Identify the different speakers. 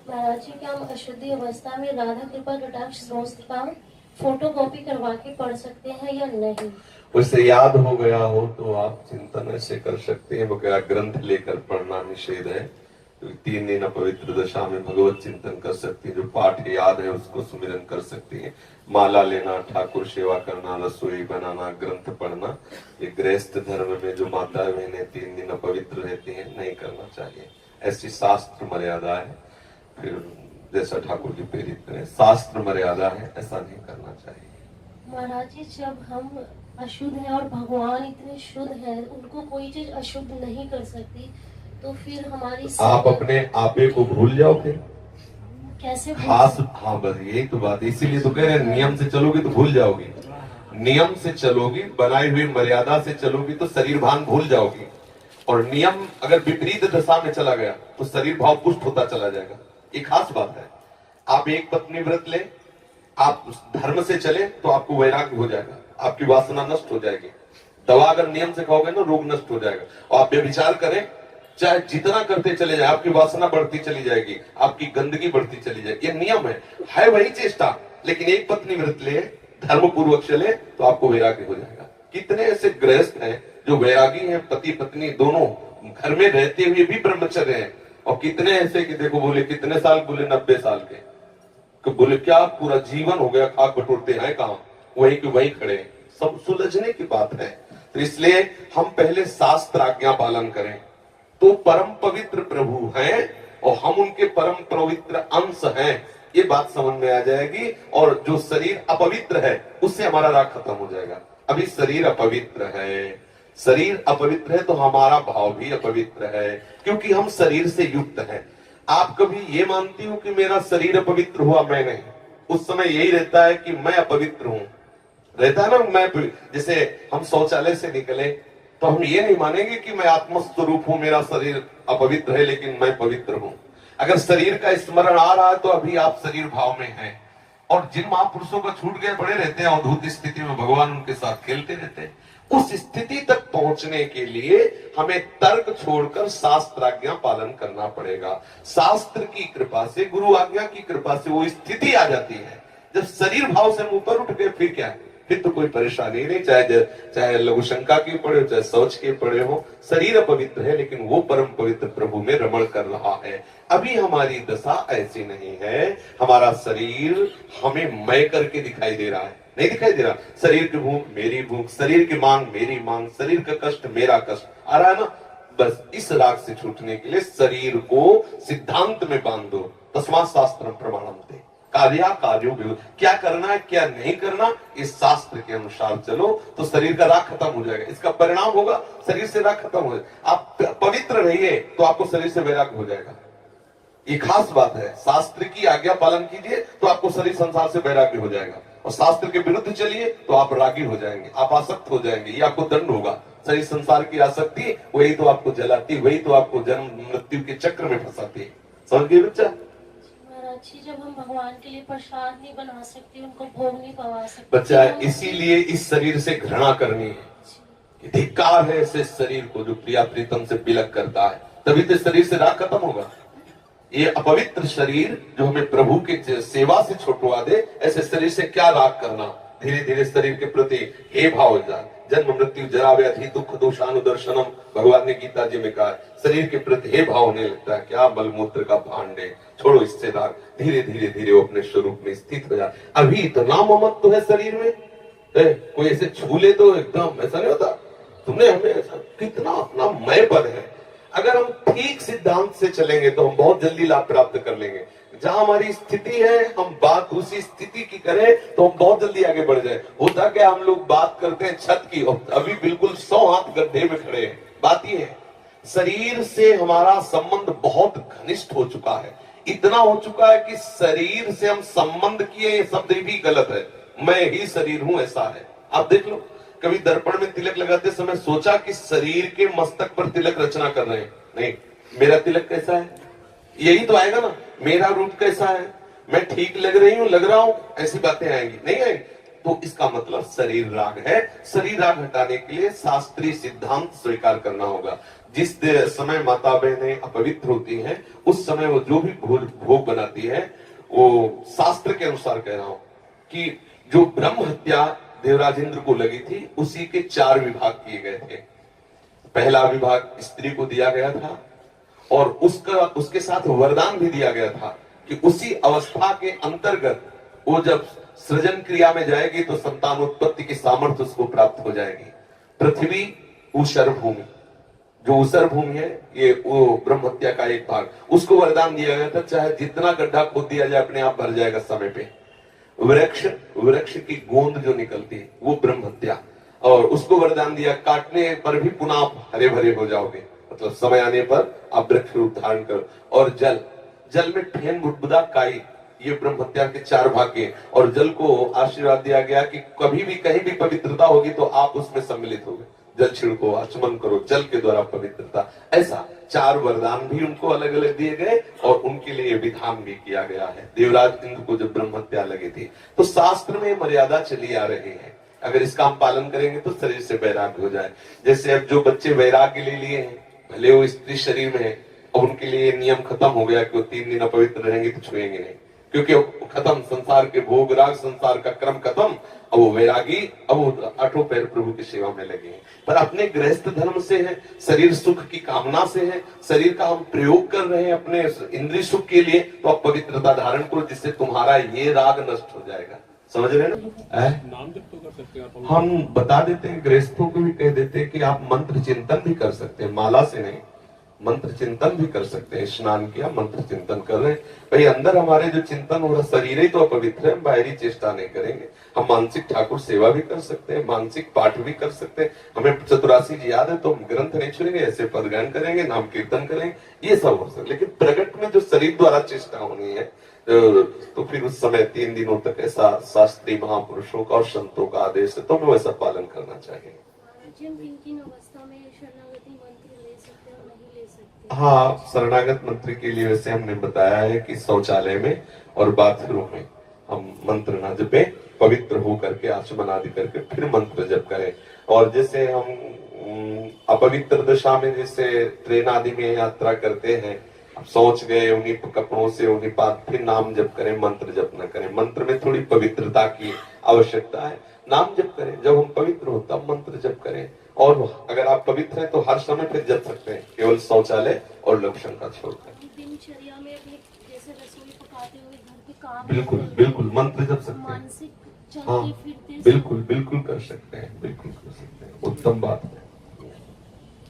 Speaker 1: महाराज जी, क्या हम अशुद्धि अवस्था में राधा कृपा कटाक्ष स्तोत्र का फोटो कॉपी करवा के पढ़ सकते हैं या नहीं?
Speaker 2: उसे याद हो गया हो तो आप चिंतन ऐसे कर सकते हैं, वगैरह ग्रंथ लेकर पढ़ना निषेध है। तो 3 दिन अपवित्र दशा में भगवत चिंतन कर सकते हैं, जो पाठ याद है उसको सुमिरन कर सकते हैं। माला लेना, ठाकुर सेवा करना, रसोई बनाना, ग्रंथ पढ़ना, ये गृहस्थ धर्म में जो माता बहनें 3 दिन अपवित्र रहती हैं नहीं करना चाहिए। ऐसी शास्त्र मर्यादा है। फिर जैसा ठाकुर जी प्रेरित करें, शास्त्र मर्यादा है, ऐसा नहीं करना चाहिए।
Speaker 1: महाराज जी, जब हम अशुद्ध हैं और भगवान इतने शुद्ध हैं, उनको कोई चीज अशुद्ध नहीं कर सकती, तो फिर हमारी
Speaker 2: आप अपने आपे को भूल जाओ फिर
Speaker 1: कैसे?
Speaker 2: हाँ बस यही तो बात है। इसीलिए तो कह रहे हैं नियम से चलोगी तो भूल जाओगी। नियम से चलोगी, बनाई हुई मर्यादा से चलोगी तो शरीर भान भूल जाओगी। और नियम अगर विपरीत दशा में चला गया तो शरीर भाव पुष्ट होता चला जाएगा। एक खास बात है, आप एक पत्नी व्रत ले, आप धर्म से चले तो आपको वैराग्य हो जाएगा, आपकी वासना नष्ट हो जाएगी। दवा अगर नियम से खाओगे ना, रोग नष्ट हो जाएगा। और आप व्यभिचार करें, चाहे जितना करते चले जाए, आपकी वासना बढ़ती चली जाएगी, आपकी गंदगी बढ़ती चली जाएगी। ये नियम है वही चेष्टा। लेकिन एक पत्नी व्रत ले, धर्म पूर्वक चले तो आपको वैराग्य हो जाएगा। कितने ऐसे गृहस्थ हैं जो वैरागी हैं, पति पत्नी दोनों घर में रहते हुए भी ब्रह्मचर्य हैं। और कितने ऐसे कि देखो बोले कितने साल, बोले 90 साल के, तो बोले क्या पूरा जीवन हो गया, खाक बटोरते हैं कहां, वही के वही खड़े। सब सुलझने की बात है। तो इसलिए हम पहले शास्त्र आज्ञा पालन करें तो परम पवित्र प्रभु हैं और हम उनके परम पवित्र अंश हैं, ये बात समझ में आ जाएगी। और जो शरीर अपवित्र है उससे हमारा राग खत्म हो जाएगा। अभी शरीर अपवित्र है, शरीर अपवित्र है तो हमारा भाव भी अपवित्र है, क्योंकि हम शरीर से युक्त हैं। आप कभी ये मानती हो कि मेरा शरीर अपवित्र हुआ? मैं नहीं। उस समय यही रहता है कि मैं अपवित्र हूं, रहता है ना। मैं जैसे हम शौचालय से निकले तो हम ये नहीं मानेंगे कि मैं आत्मस्वरूप हूं, मेरा शरीर अपवित्र है लेकिन मैं पवित्र हूं। अगर शरीर का स्मरण आ रहा है तो अभी आप शरीर भाव में हैं। और जिन महापुरुषों का छूट गए पड़े रहते हैं अवधूत स्थिति में, भगवान उनके साथ खेलते रहते हैं। उस स्थिति तक पहुंचने के लिए हमें तर्क छोड़कर शास्त्र आज्ञा पालन करना पड़ेगा। शास्त्र की कृपा से, गुरु आज्ञा की कृपा से वो स्थिति आ जाती है। जब शरीर भाव से ऊपर उठ गए फिर क्या है, फिर तो कोई परेशानी नहीं। चाहे लघु शंका की पड़े हो, चाहे शौच के पड़े हो, शरीर अपवित्र है लेकिन वो परम पवित्र प्रभु में रमण कर रहा है। अभी हमारी दशा ऐसी नहीं है। हमारा शरीर हमें मैं करके दिखाई दे रहा है, नहीं दिखाई दे रहा। शरीर की भूख मेरी भूख, शरीर की मांग मेरी मांग, शरीर का कष्ट मेरा कष्ट आ रहा है ना। बस इस राग से छूटने के लिए शरीर को सिद्धांत में बांध दो। तस्मात् शास्त्रम प्रमाणन्ते, कार्यो क्या करना है क्या नहीं करना, इस शास्त्र के अनुसार चलो तो शरीर का राग खत्म हो जाएगा। इसका परिणाम होगा शरीर से राग खत्म हो जाएगा। आप पवित्र रहिए तो आपको शरीर से वैराग्य हो जाएगा। ये खास बात है। शास्त्र की आज्ञा पालन कीजिए तो आपको शरीर संसार से वैराग्य हो जाएगा। और शास्त्र के विरुद्ध चलिए तो आप रागी हो जाएंगे, आप आसक्त हो जाएंगे, ये आपको दंड होगा। शरीर संसार की आसक्ति वही तो आपको जलाती, वही तो आपको जन्म मृत्यु के चक्र में फंसाती है। समझ गए बच्चा?
Speaker 1: जब हम भगवान के लिए प्रसाद नहीं बना सकते, उनको भोग नहीं पवा सकते
Speaker 2: बच्चा, इसीलिए इस शरीर से घृणा करनी है। धिक्कार है ऐसे शरीर को जो प्रिया प्रीतम से बिलक करता है, तभी तो शरीर से राग खत्म होगा। ये अपवित्र शरीर जो हमें प्रभु की सेवा से छुटवा दे, ऐसे शरीर से क्या राग करना। धीरे धीरे शरीर के प्रति हे भाव हो जाए। जन्म मृत्यु जरा व्याधि दुख दोषानुदर्शनम, भगवान ने गीता जी में कहा। शरीर के प्रति हे भाव होने लगता है, क्या मलमूत्र का भांड है, छोड़ो इससे राग। धीरे धीरे धीरे वो अपने स्वरूप में स्थित हो जाए। अभी इतना ममत्व है शरीर में, कोई ऐसे छू ले तो एकदम ऐसा नहीं होता। तुमने हमें ऐसा कितना अपना मय पद है। अगर हम ठीक सिद्धांत से चलेंगे तो हम बहुत जल्दी लाभ प्राप्त कर लेंगे। जहां हमारी स्थिति है हम बात उसी स्थिति की करें तो हम बहुत जल्दी आगे बढ़ जाए। होता क्या, हम लोग बात करते हैं छत की, अभी बिल्कुल 100 हाथ गड्ढे में खड़े हैं। बात ये है, शरीर से हमारा संबंध बहुत घनिष्ठ हो चुका है। इतना हो चुका है कि शरीर से हम संबंध किए, ये शब्द भी गलत है। मैं ही शरीर हूं ऐसा है। आप देख लो, कभी दर्पण में तिलक लगाते समय सोचा कि शरीर के मस्तक पर तिलक रचना कर रहे हैं? नहीं। मेरा तिलक कैसा है, यही तो आएगा ना। मेरा रूप कैसा है, मैं ठीक लग रही हूं, लग रहा हूं, ऐसी बातें आएंगी नहीं आएंगी। तो इसका मतलब शरीर राग है। शरीर राग हटाने के लिए शास्त्रीय सिद्धांत स्वीकार करना होगा। जिस समय माता बहनें अपवित्र होती हैं, उस समय वो जो भी भोग बनाती है, वो शास्त्र के अनुसार कह रहा हूं कि जो ब्रह्म हत्या देवराज इंद्र को लगी थी, उसी के 4 विभाग किए गए थे। पहला विभाग स्त्री को दिया गया था और उसके साथ वरदान भी दिया गया था कि उसी अवस्था के अंतर्गत वो जब सृजन क्रिया में जाएगी तो संतानोत्पत्ति की सामर्थ्य उसको प्राप्त हो जाएगी। पृथ्वी ऊषर भूमि, जो ऊषर भूमि है, ये वो ब्रह्म हत्या का एक भाग, उसको वरदान दिया गया था, चाहे जितना गड्ढा खोद दिया जाए अपने आप भर जाएगा समय पे। वृक्ष की गोंद जो निकलती है वो ब्रह्म हत्या, और उसको वरदान दिया काटने पर भी पुनः आप हरे भरे हो जाओगे, मतलब समय आने पर आप वृक्ष रूप धारण करो। और जल में फेन बुदबुदा काई, ये ब्रह्म हत्या के 4 भाग के। और जल को आशीर्वाद दिया गया कि कभी भी कहीं भी पवित्रता होगी तो आप उसमें सम्मिलित होगे, जल छिड़को, आचमन करो, जल के द्वारा पवित्रता। ऐसा 4 वरदान भी उनको अलग अलग दिए गए और उनके लिए विधान भी किया गया है। देवराज इंद्र को जब ब्रह्म हत्या लगी थी तो शास्त्र में मर्यादा चली आ रही है, अगर इसका हम पालन करेंगे तो शरीर से वैराग्य हो जाए। जैसे अब जो बच्चे वैराग्य ले लिए हैं, भले वो स्त्री शरीर में है, अब उनके लिए नियम खत्म हो गया कि वो 3 दिन अपवित्र रहेंगे तो छुएंगे नहीं, क्योंकि खत्म संसार के भोग राग, संसार का क्रम खत्म। अब वो वैरागी, अब वो 8 पैर प्रभु की सेवा में लगे हैं। पर अपने गृहस्थ धर्म से है, शरीर सुख की कामना से है, शरीर का हम प्रयोग कर रहे हैं अपने इंद्रिय सुख के लिए, तो आप पवित्रता धारण करो, जिससे तुम्हारा ये राग नष्ट हो जाएगा। समझ रहे हैं ना?
Speaker 3: नाम जप तो कर सकते हैं
Speaker 2: हम बता देते हैं, गृहस्थों को भी कह देते हैं कि आप मंत्र चिंतन भी कर सकते हैं, माला से नहीं, मंत्र चिंतन भी कर सकते हैं। स्नान किया, मंत्र चिंतन कर रहे हैं, भाई अंदर हमारे जो चिंतन हो रहा, शरीर ही तो अपवित्र है, हम बाहरी चेष्टा नहीं करेंगे। हम मानसिक ठाकुर सेवा भी कर सकते हैं, मानसिक पाठ भी कर सकते हैं। हमें चतुरासी जी याद है तो हम ग्रंथ नहीं छुएंगे, ऐसे पदगान करेंगे, नाम कीर्तन करेंगे, ये सब हो सकता है। लेकिन प्रकट में जो शरीर द्वारा चेष्टा होनी है, तो फिर उस समय 3 दिनों तक ऐसा शास्त्रीय महापुरुषों का और संतों का आदेश है, तो हमें वैसा पालन करना चाहिए।
Speaker 1: किन अवस्था में शरणागति मंत्र ले सकते और नहीं ले सकते?
Speaker 2: हाँ, शरणागत मंत्र के लिए वैसे हमने बताया है कि शौचालय में और बाथरूम में हम मंत्र ना जपे, पवित्र हो करके आचमन आदि करके फिर मंत्र जप करें। और जैसे हम अपवित्र दशा में जैसे ट्रेन आदि में यात्रा करते हैं, सोच गए उन्हीं कपड़ों से, उन्हीं पास फिर नाम जप करें, मंत्र जप न करें। मंत्र में थोड़ी पवित्रता की आवश्यकता है, नाम जप करें। जब हम पवित्र हो तब मंत्र जप करें, और अगर आप पवित्र हैं तो हर समय फिर जप सकते हैं, केवल शौचालय और लक्षण का छोड़कर।
Speaker 1: दिनचर्या में भी जैसे रसोई पकाते हुए घर के काम,
Speaker 2: बिल्कुल बिल्कुल मंत्र जप सकते हैं।
Speaker 1: मानसिक
Speaker 2: हाँ,
Speaker 1: चलते फिरते
Speaker 2: बिल्कुल बिल्कुल कर सकते हैं, बिल्कुल कर सकते हैं, उत्तम बात है।